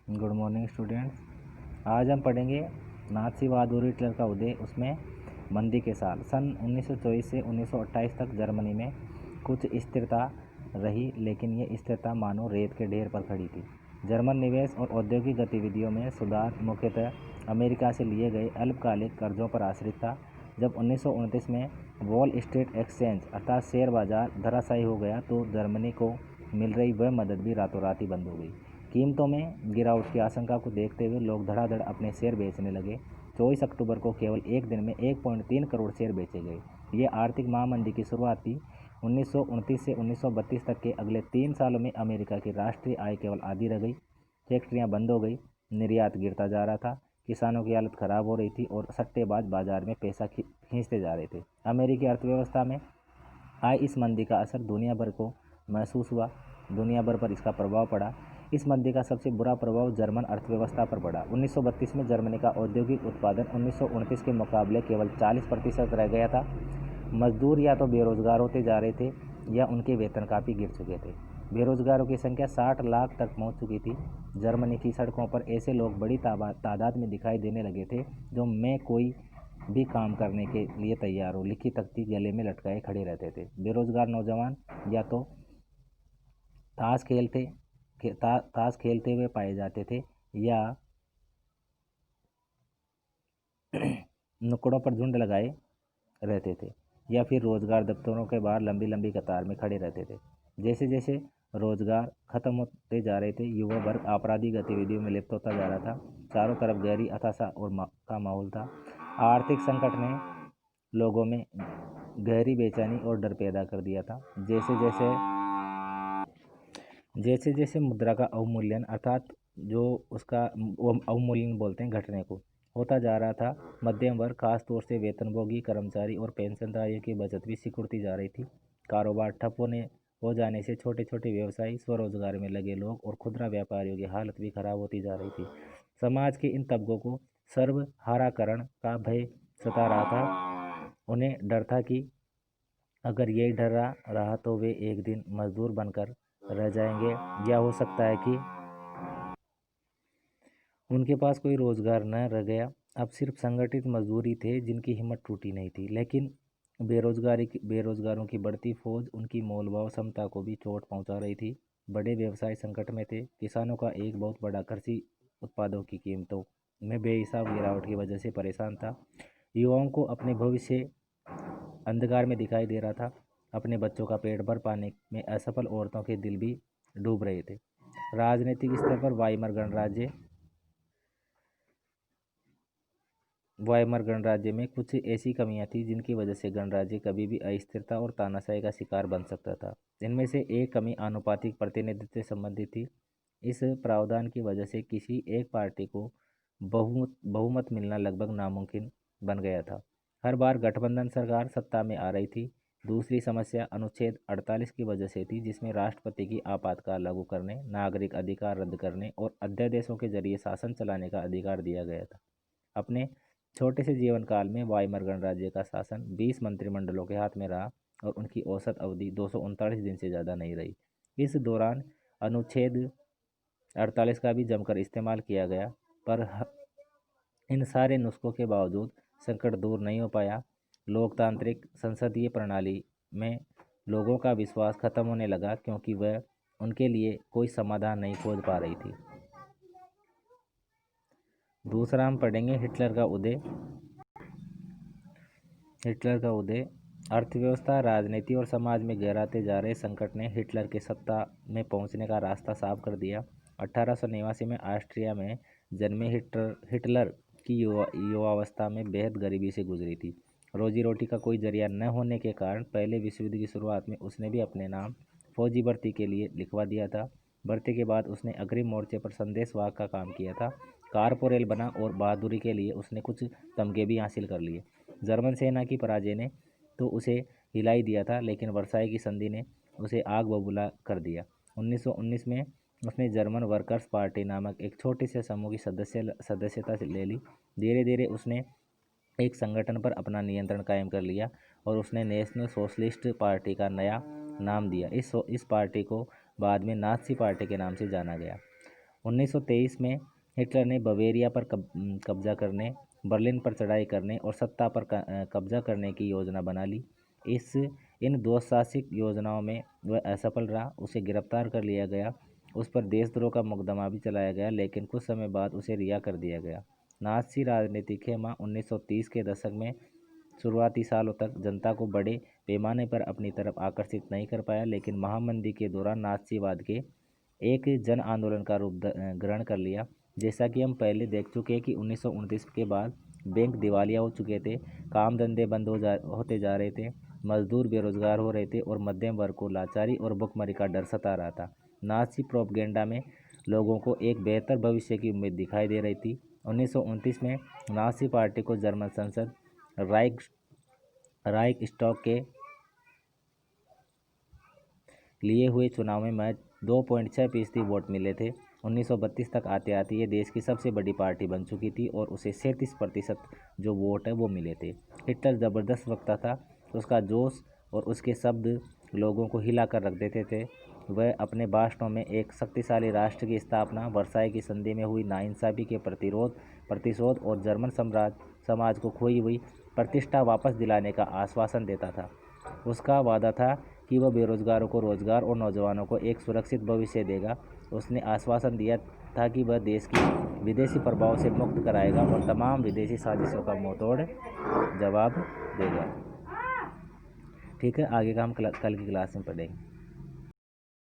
Good morning students. आज हम पढ़ेंगे नाथसीवाद और हिटलर का उदय, उसमें मंदी के साल। सन 1924 से 1928 तक जर्मनी में कुछ स्थिरता रही, लेकिन ये स्थिरता मानो रेत के ढेर पर खड़ी थी। जर्मन निवेश और औद्योगिक गतिविधियों में सुधार मुख्यतः अमेरिका से लिए गए अल्पकालिक कर्जों पर आश्रित था। जब 1929 में वॉल स्ट्रीट एक्सचेंज अर्थात शेयर बाजार धराशायी हो गया, तो जर्मनी को मिल रही वह मदद भी रातों रात ही बंद हो गई। कीमतों में गिरावट की आशंका को देखते हुए लोग धड़ाधड़ अपने शेयर बेचने लगे। 24 अक्टूबर को केवल एक दिन में 1.3 करोड़ शेयर बेचे गए। ये आर्थिक महामंदी की शुरुआत थी। 1929 से 1932 तक के अगले 3 सालों में अमेरिका की राष्ट्रीय आय केवल आधी रह गई। फैक्ट्रियां बंद हो गई, निर्यात गिरता जा रहा था, किसानों की हालत खराब हो रही थी और सट्टेबाज बाजार में पैसा खींचते जा रहे थे। अमेरिकी अर्थव्यवस्था में आई इस मंदी का असर दुनिया भर को महसूस हुआ। दुनिया भर पर इसका प्रभाव पड़ा। इस मंदी का सबसे बुरा प्रभाव जर्मन अर्थव्यवस्था पर पड़ा। 1932 में जर्मनी का औद्योगिक उत्पादन 1929 के मुकाबले केवल 40% रह गया था। मजदूर या तो बेरोजगार होते जा रहे थे या उनके वेतन काफ़ी गिर चुके थे। बेरोजगारों की संख्या 60 लाख तक पहुंच चुकी थी। जर्मनी की सड़कों पर ऐसे लोग बड़ी तादाद में दिखाई देने लगे थे जो मैं कोई भी काम करने के लिए तैयार हो लिखी तख्ती गले में लटकाए खड़े रहते थे। बेरोजगार नौजवान या तो ताश खेलते हुए पाए जाते थे या नुक्कड़ों पर झुंड लगाए रहते थे या फिर रोजगार दफ्तरों के बाहर लंबी लंबी कतार में खड़े रहते थे। जैसे जैसे रोजगार खत्म होते जा रहे थे, युवा वर्ग आपराधिक गतिविधियों में लिप्त होता जा रहा था। चारों तरफ गहरी हताशा का माहौल था। आर्थिक संकट ने लोगों में गहरी बेचैनी और डर पैदा कर दिया था। जैसे जैसे मुद्रा का अवमूल्यन अर्थात जो उसका अवमूल्यन बोलते हैं घटने को होता जा रहा था, मध्यम वर्ग खासतौर से वेतनभोगी कर्मचारी और पेंशनधारियों की बचत भी सिकुड़ती जा रही थी। कारोबार ठप हो जाने से छोटे छोटे व्यवसायी, स्वरोजगार में लगे लोग और खुदरा व्यापारियों की हालत भी खराब होती जा रही थी। समाज के इन तबकों को सर्वहाराकरण का भय सता रहा था। उन्हें डर था कि अगर यही डर रहा तो वे एक दिन मजदूर बनकर रह जाएंगे, या हो सकता है कि उनके पास कोई रोजगार न रह गया। अब सिर्फ संगठित मजदूरी थे जिनकी हिम्मत टूटी नहीं थी, लेकिन बेरोजगारों की बढ़ती फौज उनकी मोलभाव क्षमता को भी चोट पहुंचा रही थी। बड़े व्यवसाय संकट में थे। किसानों का एक बहुत बड़ा कृषि उत्पादों की कीमतों में बेहिसाब गिरावट की वजह से परेशान था। युवाओं को अपने भविष्य अंधकार में दिखाई दे रहा था। अपने बच्चों का पेट भर पाने में असफल औरतों के दिल भी डूब रहे थे। राजनीतिक स्तर पर वाइमर गणराज्य में कुछ ऐसी कमियां थी जिनकी वजह से गणराज्य कभी भी अस्थिरता और तानाशाही का शिकार बन सकता था। इनमें से एक कमी आनुपातिक प्रतिनिधित्व से संबंधित थी। इस प्रावधान की वजह से किसी एक पार्टी को बहुमत मिलना लगभग नामुमकिन बन गया था। हर बार गठबंधन सरकार सत्ता में आ रही थी। दूसरी समस्या अनुच्छेद 48 की वजह से थी, जिसमें राष्ट्रपति की आपातकाल लागू करने, नागरिक अधिकार रद्द करने और अध्यादेशों के जरिए शासन चलाने का अधिकार दिया गया था। अपने छोटे से जीवन काल में वाइमर गणराज्य का शासन 20 मंत्रिमंडलों के हाथ में रहा और उनकी औसत अवधि 239 दिन से ज़्यादा नहीं रही। इस दौरान अनुच्छेद 48 का भी जमकर इस्तेमाल किया गया, पर इन सारे नुस्खों के बावजूद संकट दूर नहीं हो पाया। लोकतांत्रिक संसदीय प्रणाली में लोगों का विश्वास खत्म होने लगा, क्योंकि वह उनके लिए कोई समाधान नहीं खोज पा रही थी। दूसरा हम पढ़ेंगे हिटलर का उदय। अर्थव्यवस्था, राजनीति और समाज में गहराते जा रहे संकट ने हिटलर के सत्ता में पहुंचने का रास्ता साफ कर दिया। 1889 में ऑस्ट्रिया में जन्मे हिटलर की युवावस्था में बेहद गरीबी से गुजरी थी। रोजी रोटी का कोई जरिया न होने के कारण पहले विश्व युद्ध की शुरुआत में उसने भी अपने नाम फौजी भर्ती के लिए लिखवा दिया था। भर्ती के बाद उसने अग्रिम मोर्चे पर संदेशवाहक का काम किया था। कारपोरेल बना और बहादुरी के लिए उसने कुछ तमगे भी हासिल कर लिए। जर्मन सेना की पराजय ने तो उसे हिला ही दिया था, लेकिन वर्साई की संधि ने उसे आग बबूला कर दिया। 1919 में उसने जर्मन वर्कर्स पार्टी नामक एक छोटे से समूह की सदस्यता ले ली। धीरे धीरे उसने एक संगठन पर अपना नियंत्रण कायम कर लिया और उसने नेशनल सोशलिस्ट पार्टी का नया नाम दिया। इस पार्टी को बाद में नाज़ी पार्टी के नाम से जाना गया। 1923 में हिटलर ने बवेरिया पर कब्जा करने, बर्लिन पर चढ़ाई करने और सत्ता पर कब्जा करने की योजना बना ली। इन दुस्साहसिक योजनाओं में वह असफल रहा। उसे गिरफ्तार कर लिया गया। उस पर देशद्रोह का मुकदमा भी चलाया गया, लेकिन कुछ समय बाद उसे रिहा कर दिया गया। नाज़ी राजनीतिक खेमा 1930 के दशक में शुरुआती सालों तक जनता को बड़े पैमाने पर अपनी तरफ आकर्षित नहीं कर पाया, लेकिन महामंदी के दौरान नाज़ीवाद के एक जन आंदोलन का रूप ग्रहण कर लिया। जैसा कि हम पहले देख चुके हैं कि 1929 के बाद बैंक दिवालिया हो चुके थे, काम धंधे बंद होते जा रहे थे, मजदूर बेरोजगार हो रहे थे और मध्यम वर्ग को लाचारी और भुखमरी का डर सता रहा था। नाज़ी प्रोपगेंडा में लोगों को एक बेहतर भविष्य की उम्मीद दिखाई दे रही थी। 1929 में नाज़ी पार्टी को जर्मन संसद राइखस्टैग के लिए हुए चुनाव में महज 2.6% वोट मिले थे। 1932 तक आते आते ये देश की सबसे बड़ी पार्टी बन चुकी थी और उसे 37% जो वोट है वो मिले थे। हिटलर ज़बरदस्त वक्ता था। उसका जोश और उसके शब्द लोगों को हिला कर रख देते थे। वह अपने भाषणों में एक शक्तिशाली राष्ट्र की स्थापना, वर्साई की संधि में हुई नाइंसाफ़ी के प्रतिशोध और जर्मन समाज को खोई हुई प्रतिष्ठा वापस दिलाने का आश्वासन देता था। उसका वादा था कि वह बेरोजगारों को रोजगार और नौजवानों को एक सुरक्षित भविष्य देगा। उसने आश्वासन दिया था कि वह देश की विदेशी प्रभाव से मुक्त कराएगा और तमाम विदेशी साजिशों का मुंहतोड़ जवाब देगा। ठीक है, आगे का हम कल की क्लास में पढ़ेंगे।